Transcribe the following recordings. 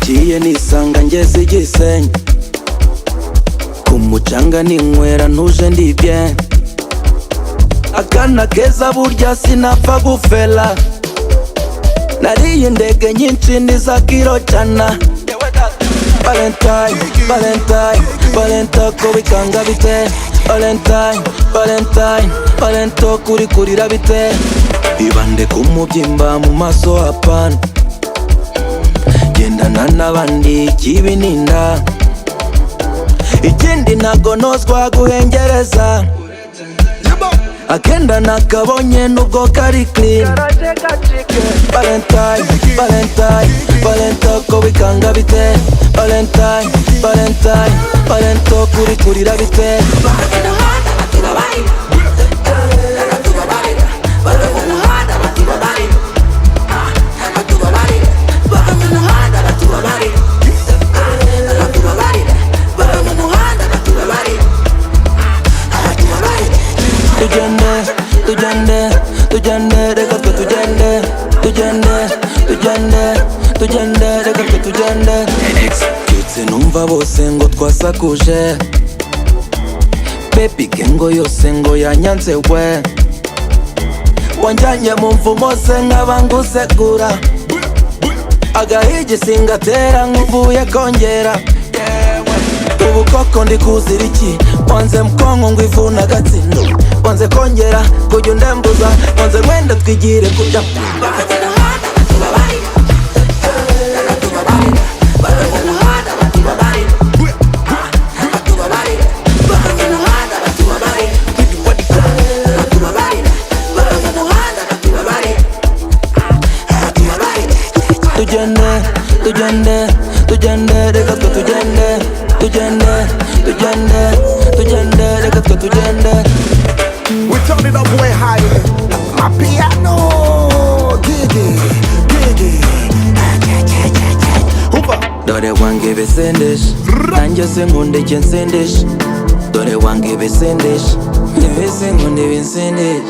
nagiye nisanga ngeze Gisenyi ku mucanga ninywera ntuje ndi bien. Akana keza burya sinapfa gufela, nariye indege nyinshi niza kiro jana. Valentine, Valentine, Valentine ko bikanga bite. Valentine, Valentine, Valentine kuri kurira bite. Ibande ku mubyimba mu maso hapana, gendana n'abandi ikibi ninda. Ikindi ntago nozwa guhengereza, akenda nakabonye nubwo kari clean. Valentine, Valentine, Valentine ko bikanga bite. Valentine, Valentine, Valentine kuri kurira bite. Tujende, reka twe tujende. Tujende, reka twe tujende. Byutse numva bose ngo twasakuje, baby gengo yose ngo yanyanze we. Wanjanye mu mvumo se nkaba ngusegura, agahigi singatera nkuvuye kongera. Ubu koko ndi kuzira iki, wanze mkongo ngo ivuna gatsindo. Wanze kongera kujya undembuza, wanze wenda twigire kujya. Tujende, reka twe tujende. Tujende, reka twe tujende. We turn it up way higher. Amapiano, gigi. Hoover. Dore wange besendesh, nanjye sengunde chensendesh. Dore wange besendesh, niwe sengunde bensendesh.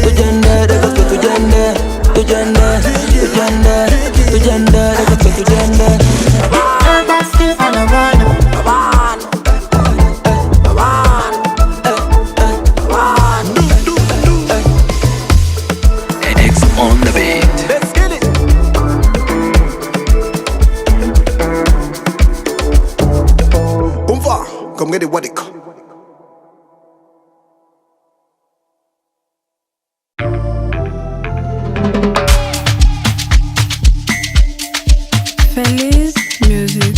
Tujende, reka twe tujende. Tujende, reka twe tujende. X on the beat. Let's get it. Hoover, come get it what it call. Feliz music.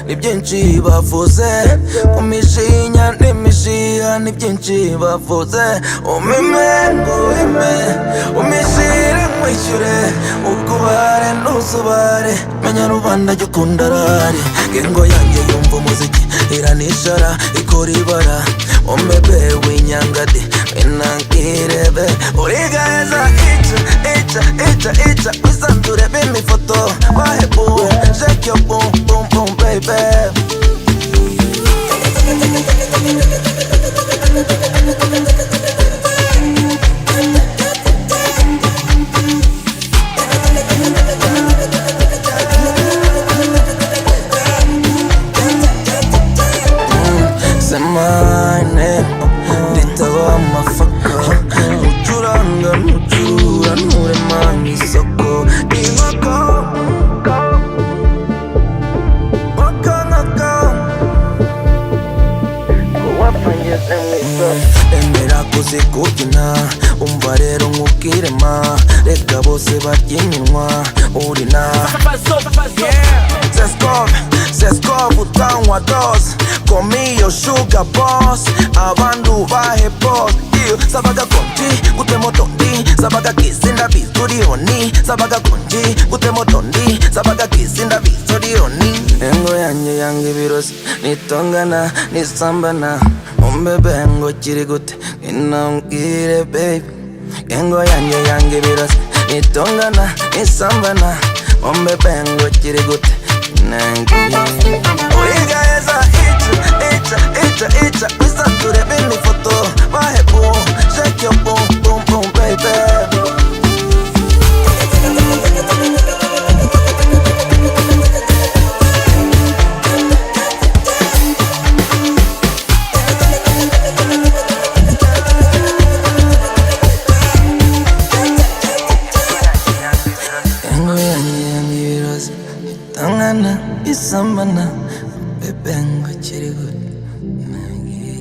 Ni byinshi bavuze, umishinya n'imishiha ni byinshi bavuze. Umime ngo wime, umishire nkwishyure, ukubare ntuzubare, menya rubanda jya ukunda rari. Gengo yanjye yumva umuziki, iranishara ikora ibara. Umebe w'inyangadi, winangirebe, urigaheza ica wisanzure b'imifoto. Wahe boom, shake your boom, boom, boom, baby. Semane, ditaba amafaka. Ucuranga nucura nturema nk'isoko. Inkoko emera kuzikubyina, umva umva rero nkubwire ma reka bose barya iminwa uri na Seskov utanywa dose call me your sugar boss abantu bahe boss sabaga konji gute motondi sabaga kisinda bizuri oni sabaga konji gute motondi sabaga kisinda bizuri oni engo yange birosi nitongana nisambana umbebe ngo kiri gute inambwire baby engo yange birosi nitongana nisambana umbebe ngo kiri gute nangi oiga eza icha wisature bini foto bahe boom shake your boom boom boom baby Isambana bebengo kiri good nangi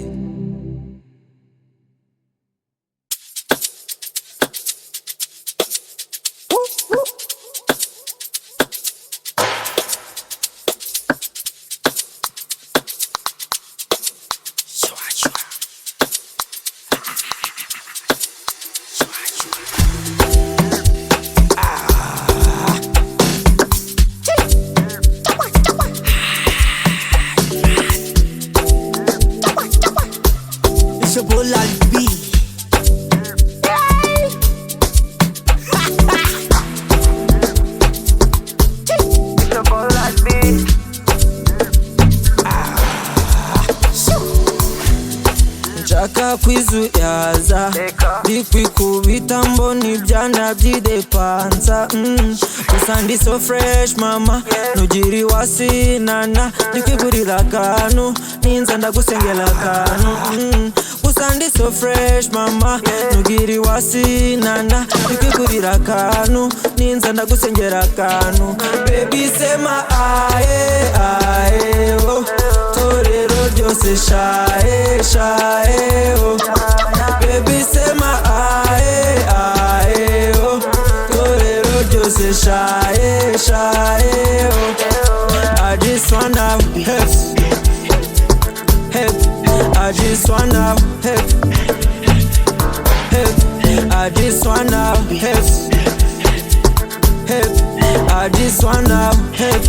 kwizuyaza ndikwikubita mbona ibyana byidepansa gusa ndi so fresh mama nugiri wasinana ndikwigurira akantu ninza ndagusengera akantu gusa ndi so fresh mama nugiri wasinana ndikwigurira akantu ninza ndagusengera akantu baby sema aye aye oh torero ryose shae oh baby sema aye aye oh torero ryose shae oh I just wanna help I just wanna help I just wanna help I just wanna help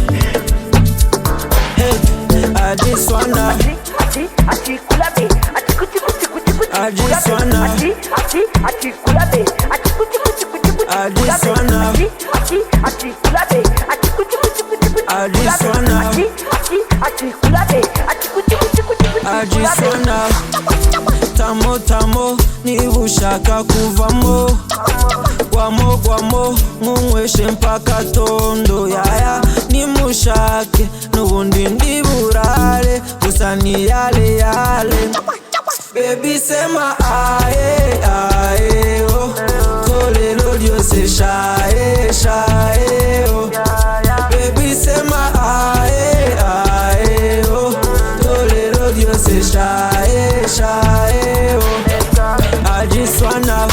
I just wanna I just wanna Tamo niba ushaka kuvamo gwamo nkunyweshe mpaka tondo yaya nimushake nubundi ndiburare gusa ni yale baby sema aye aye oh torero ryose shae oh baby sema aye aye oh torero ryose shae oh I just wanna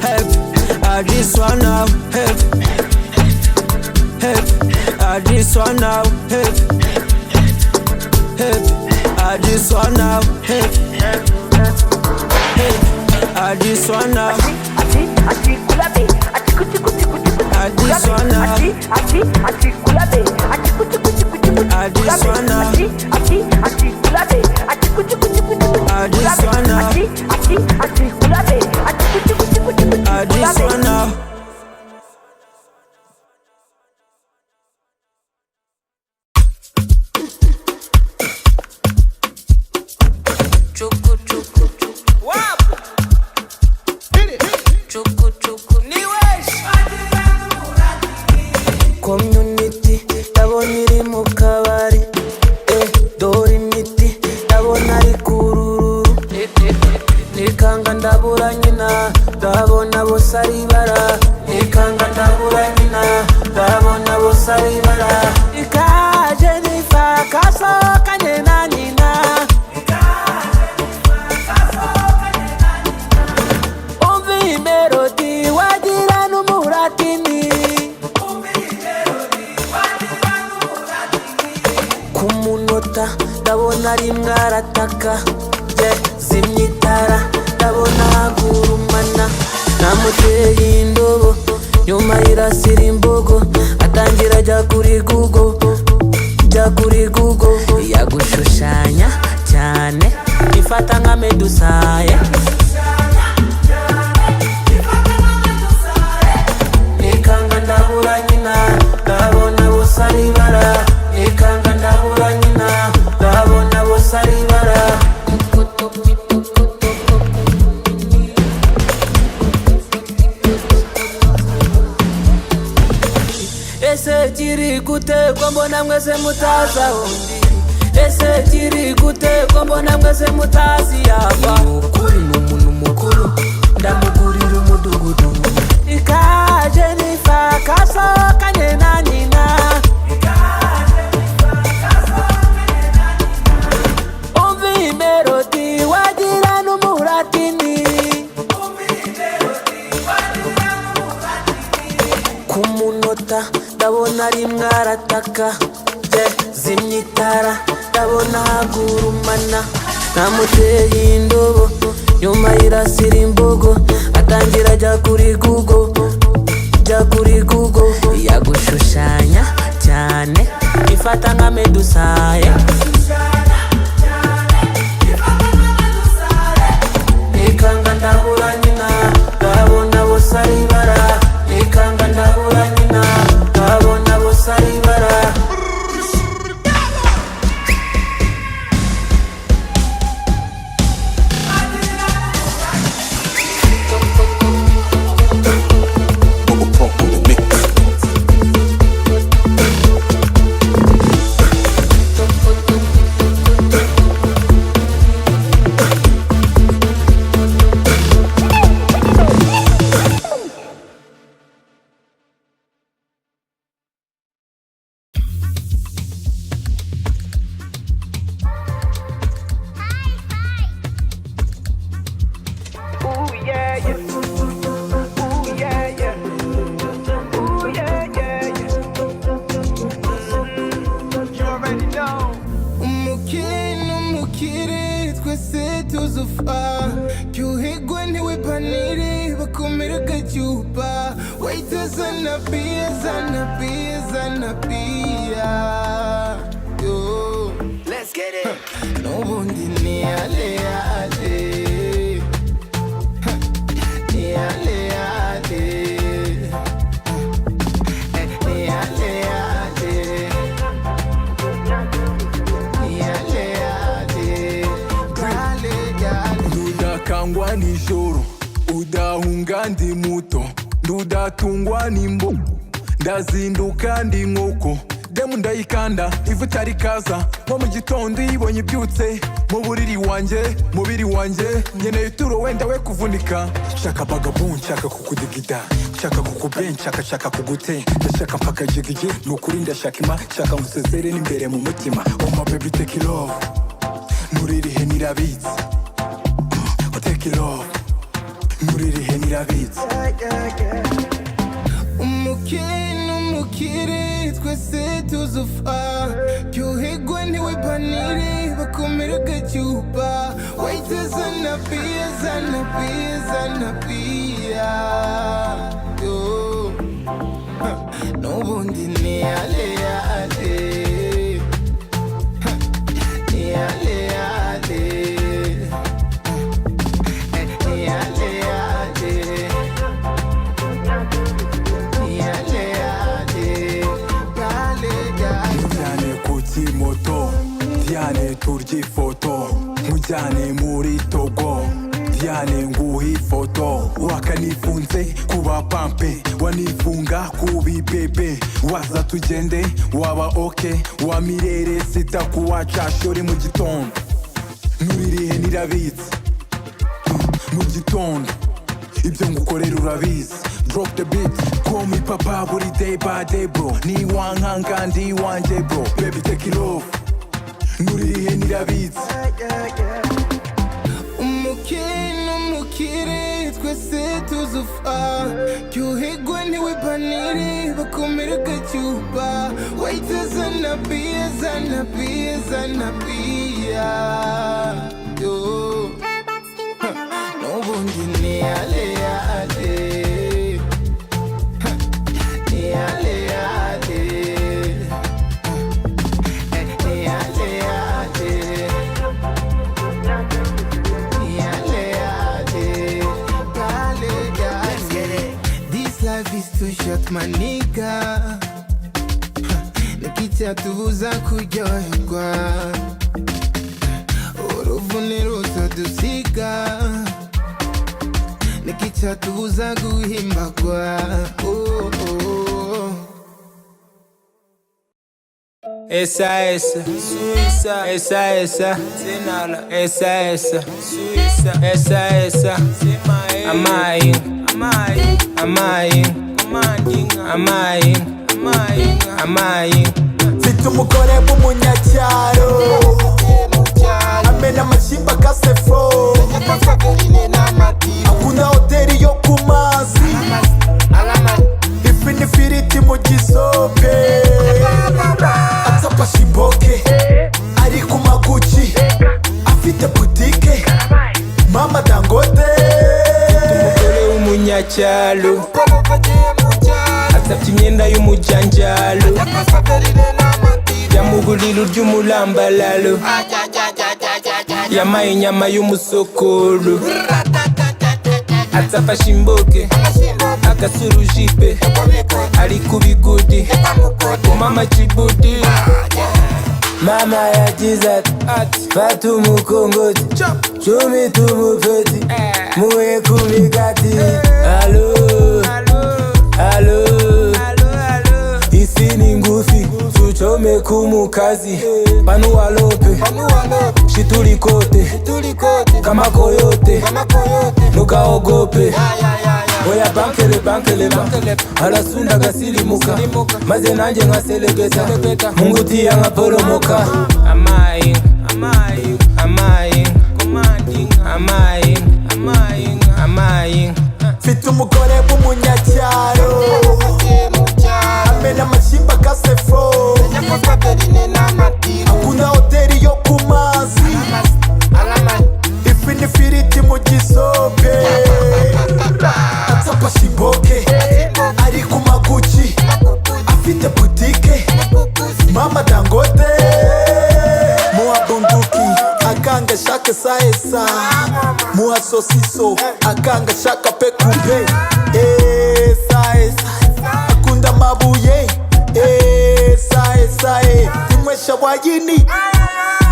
help I just wanna help I just wanna help I just wanna help I just wanna I just wanna community ndabona iri mu kabari dore imiti ndabona ari kururu nikanga ndabura nyina ndabona bose ari bara nikanga ndabura nyina ndabona bose ari bara ikaje nifa kasohokanye na nyina kumunota ndabona rimwe arataka zimya itara ndabona hagurumana namuteye indobo nyuma irasira imbogo atangira ajya kuri Google yagushushanya cyane ifata nka medusaye nikanga ndabura nyina ndabona bose ari bara nikanga ndabura nyina ndabona bose ari bara ese kiri gute ko mbona mwese mutaza undi ese kiri gute ko mbona mwese mutazi yava ukuri n'umuntu mukuru ndamugurira umudugudu ikaje nifa kasohokanye na nyina umva melodi wagira n'umuratini kumunota ndabona rimwe arataka zimya itara ndabona hagurumana namuteye indobo nyuma irasira imbogo atangira ajya kuri Google yagushushanya cyane ifata nka medusaye nikanga ndabura nyina ndabona bose ari bara nikanga ndabura nyina ndabona bose ari bara Let's get it. No bundi ni ale ale. Ni ale ale. Ni ale ale. Ni ale ale. Ndudakangwa nijoro udahunga ndi muto ndudatungwa nimbo ndazinduka ndi nkoko demu ndayikanda ivuta rikaza nko mu gitondo ibonye ibyutse mu buriri wanjye mubiri wanjye nkeneye ituro wenda we kuvunika shaka bagabon shaka kukudigida shaka kukuben shaka kugute ndashaka mpaka jigiji nukuri ndashaka ima shaka musezere n'imbere mu mutima oh my baby take it love nuririhe nirabitse take it love nuririhe nirabitse umukire twese tuzufa ryoherwa ntiwibanire bakomera agacyupa wahita zana pia n'ubundi ni ale ale ni ale ale ni ale ale mujyane ku kimoto Diane turya ifoto mujyane muri Togo Diane nguhe ifoto wakanifunze kuba pampe wanifunga kubi bebe waza tugende waba oke wamirere sita kuwaca shori mu gitondo nuririhe nirabitse mu gitondo ibyo ngukorera urabizi drop the beat call me papa buri day by day bro ni wankanga ndi wanje bro baby take it off nuririhe nirabitse umukino ukire twese tuzufa Cyuhigwe ntiwibanire bakomere gacyuba Waita zanabia zanabia zanabia Yo Nubundi ni ale ale Ni ale ale Ni ale ale This life is too short, my nigga. Nikichatubuza kuryoherwa uruvune rutodusiga nikichatubuza guhimbagwa Esa, Suiza, esa, Zenala, esa, Suiza, esa, Amain, Mfite umugore w'umunyacyaro amena amashimba kasefo akunda hoteli yo ku mazi ifi n'ifiriti mu gisope atsapa shimboke ari ku maguci afite butike mama Dangote umugore w'umunyacyaro asabye imyenda y'umujanjalo yamugurira ry'umulambalalo yamaye inyama y'umusokoro atsafashe imboke agasurujipe ari ku bigudi umama kibudi Mama yagize ati fata umukongoti cumi tumufeti muhe ku migati Alo isi ni ngufi tuchome kumukazi panu walope shituli kote kama koyote nukaogope oya bankele alasunda gasilimuka maze nanjye nkaselegeta mungutiya nkaporomoka Amain Mfite umugore w'umunyacyaro amena amashimba kasefo akunda hoteli yo ku mazi ifi n'ifiriti mu gisope atsapa shimboke ari ku maguci afite butike mama Dangote muha bunduki akanga shaka saesa muha sosiso akanga shaka pekupe saesa akunda mabuye saesa imwesha wayini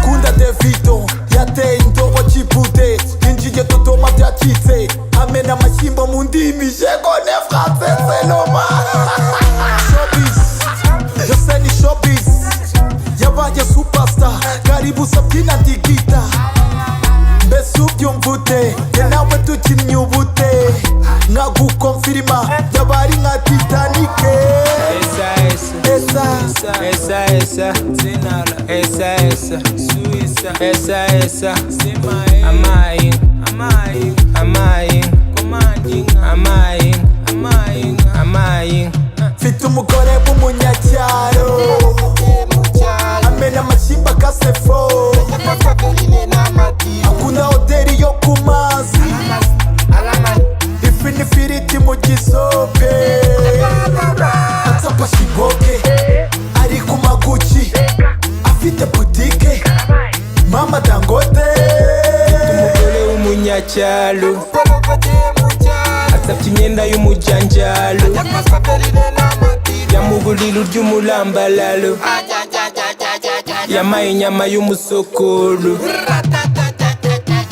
kunda Davido yateye indobo chipute injije Dodoma byacitse amena amashimbo mu ndimi jegone français c'est normal showbiz yose ni showbiz yabaye superstar karibu sabyina ndigita mbese ubyumvute jye nawe tukinnye ubute nkagukonfirima yabari nka Titanic esa, Zenala, esa, Suiza, esa, Amain, Mfite umugore w'umunyacyaro amena amashimba kasefo akunda hoteli yo ku mazi ifi n'ifiriti mu gisope atsapa shimboke ari ku maguci afite butike mama Dangote umugore w'umunyacyaro asabye imyenda y'umujanjalo yamugurira ry'umulambalalo yamaye inyama y'umusokoro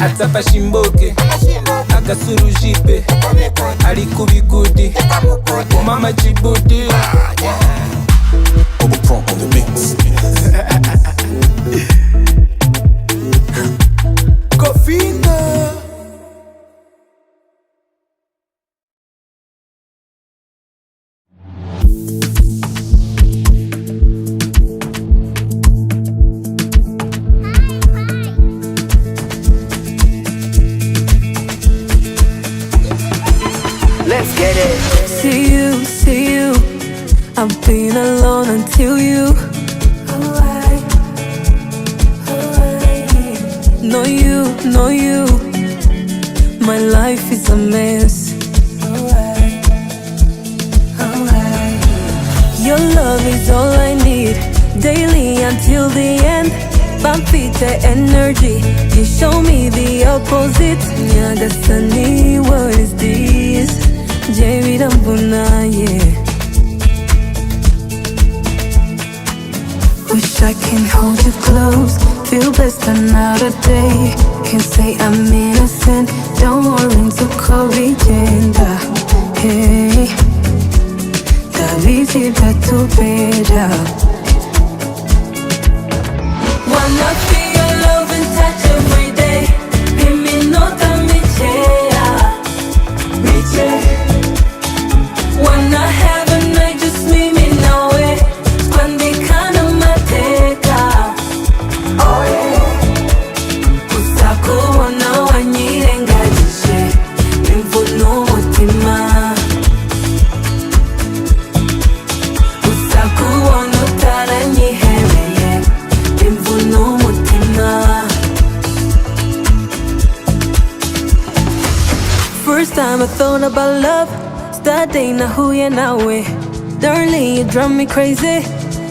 atsafashe imboke agasurujipe ari ku bigudi umama kibudi Pro on the mix. Cofinda know you, my life is a mess. Your love is all I need, daily until the end. Bumpy the energy, you show me the opposite. Nyagasani, what is this? Jamie Dambuna, yeah. Wish I can hold you close, feel blessed another day. Can say I'm innocent, don't worry to corrigenda. Hey, David to better. Wanna feel your love and touch every day. Give me no time, me wanna have a night, just meet me now. Quando kana mateka, oh yeah. Usako wana wanyirengagije, imvuno mutima. Usako wana utaranyihebeye, imvuno mutima. First time I thought about love, that day na huye nawe. Darling, you drive me crazy,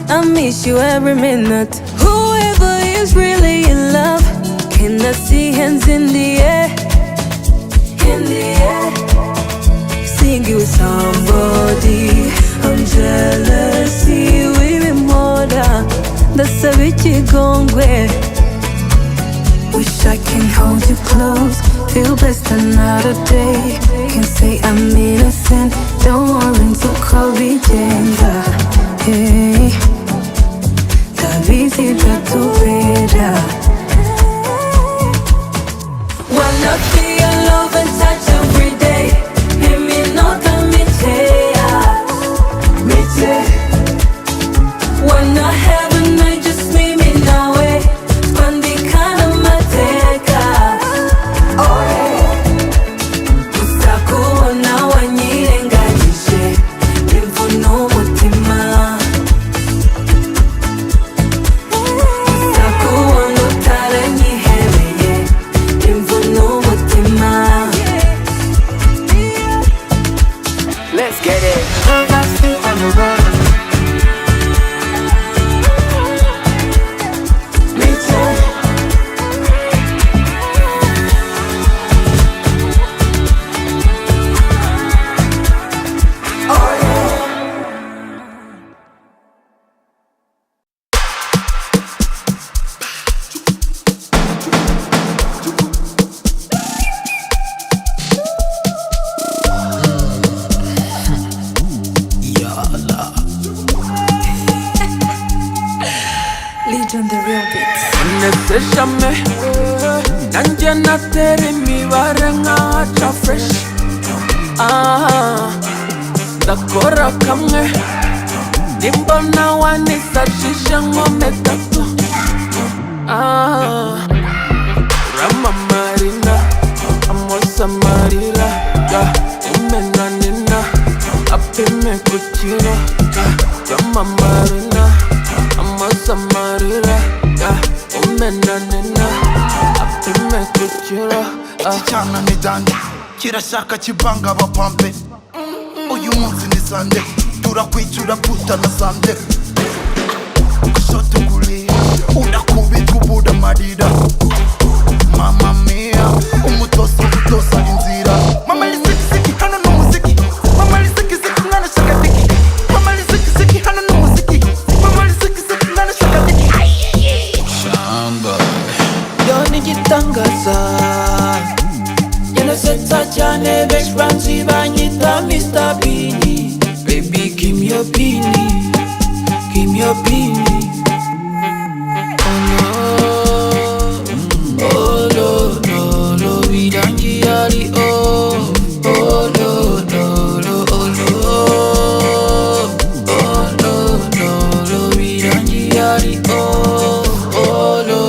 I miss you every minute. Whoever is really in love, can I see hands in the air? In the air. Singing with somebody, I'm jealous, we be more than that's a bitchy gongwe. Wish I can hold you close, feel blessed another day. Can say I'm innocent, don't worry to corrigenda. Hey, David to better. Wanna feel your love and touch every day. Give me no time, wanna have a night, just meet me now. Quando kana mateka, oh yeah. Usako wana wanyirengagije, imvuno mutima. Usako wana utaranyihebeye, imvuno mutima. Let's get it. That's still on the run. Legion the real beats. Neseshame nanje natere mibare nkaca fresh. Ndakora kamwe nimbona wanisashisha nkome gato. Rama Marina amosa marira umena nina apime kukira. Rama Marina amosa marira umena nina apime kukira. Kichana ni dande, kirashaka kibanga abapampe. Uyu munsi ni Sunday, turakwicyura puta na Sunday. Kushoto kulia, unakubitwa ubuda marira. Mama mia, umutoso utosa inzira. Mama lisiki hano n'umuziki, mama lisiki mwana shaka diki. Mama lisiki hano n'umuziki, mama lisiki mwana shaka diki. Shamba Yoni gitangaza Yanasetsa cyane benshi banzi banyita Mr. Beanie. Baby give me your beanie, give me your beanie. Oh no, no, no, we don't get it. Oh no, no, no, oh no, no, no, we don't get it. Oh no, no,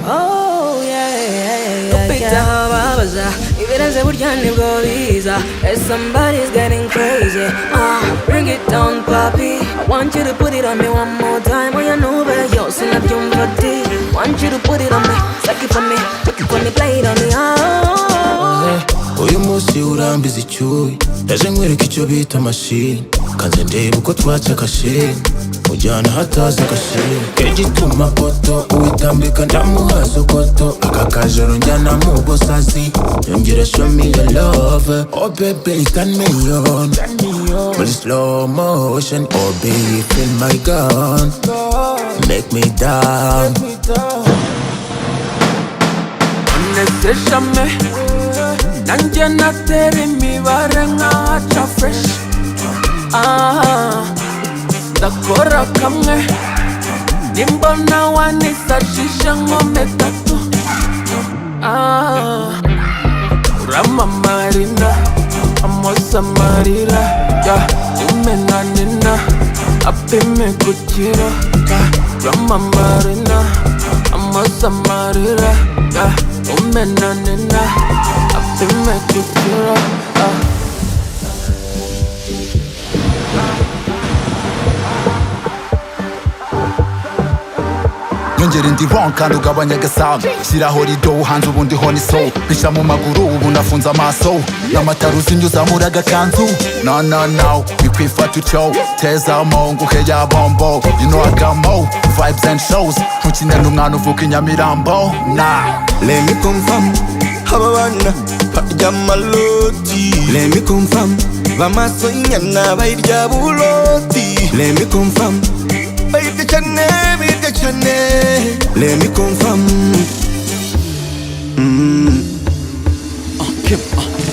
Oh yeah, yeah, yeah, yeah. If it ends up with Johnny Boliza, somebody's getting crazy. crazy. Bring it down, papi. I want you to put it on me one more time. Oh, you know where you're still up your body. Want you to put it on me, suck it for me, play it on me. uyu munsi urambiza icyuyi ndaje nkwereka icyo bita mashini kanze ndeba uko twaca akashini ujyana hataza agashini kegituma poto uitambika ndamuha sokoto aka kajoro njyana mu bosazi yongera show me your love oh baby turn me on muri slow motion oh baby feel my gun make me down Neseshame Nanje natera imibare nkaca fresh Ndakora kamwe Nimbona wanisashisha nkome tatu Uramamarina Amosa marira Umena nina Apime kukira Uramamarina Amosa marira Umena nina Apime kukira nyongera indi wrong kandi ugabanya agasaga shyiraho rido hanze ubundi ho ni so bisha mu maguru ubu nafunze amaso n'amatara uzinyuza muri agakanzu no bikwifata utyo teza mo nguhe ya bombo you know I got more vibes and shows ntukine n'umwana uvuka inyamirambo nah let me confirm aba bana barya amaloti let me confirm bamaso inyana bayirya buloti let me confirm bayirya cyane let me confirm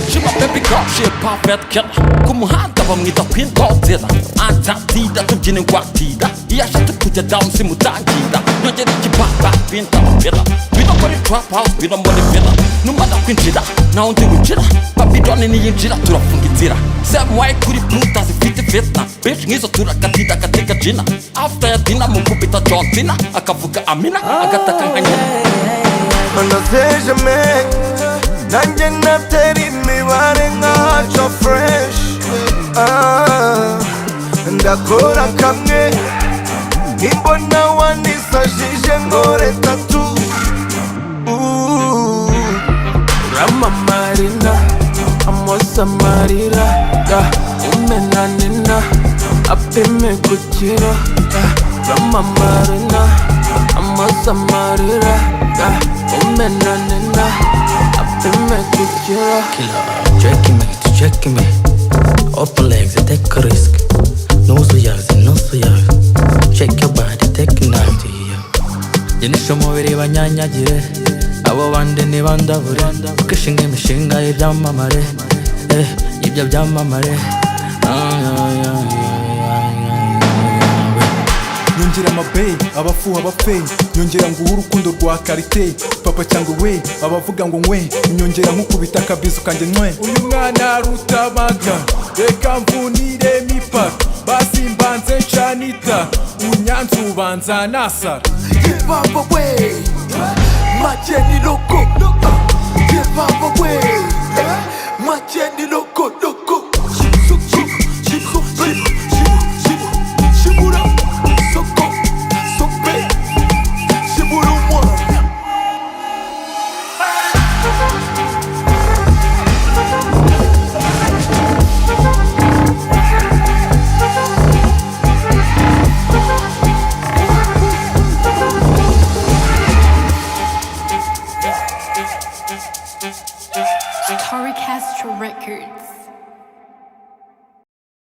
She my baby girl, she a perfect killer. Kumuhanda bamwita Queen Godzilla. Antatida tubyine ngwatida. Iyashaka kujya down simutangida. Nyongera ikibaba binta mapira. Bino muri trap house, bino muri villa. Numara kwinjira, naho ndi winjira. Babylon niyinjira turafunga inzira. Same way kuri Pluto zifite fitna. Bitch ngizo turakatida kateka jina. After ya dinner mukubita John Cena. Akavuga Amina, agataka nkanyina. Neseshame Nanje natera imibare nkaca fresh Ndakora kamwe Nimbona wanisajije ngore tatu Uramamarina Amosa marira Umena nina Apime kukira Uramamarina Amosa marira Umena nina Apime kukira Checking me Open legs, take a risk No suyas, Check your body, take a night Jenisho mubiri banyanyagire Abo bandi ntibandabure Ukishinga imishinga y'ibyamamare Ibyo byamamare nyongera amabey abafuha abafey nyongera nguha urukundo rwa karite papa cyangwa we abavuga ngo nkwe nyongera nkukubita akabizu kanjye nkwe uyu mwana rutabaga reka mvunire mipaka basi mbanze ncanita unyanze ubanza nasara Papa way Macheni loko Papa way Macheni loko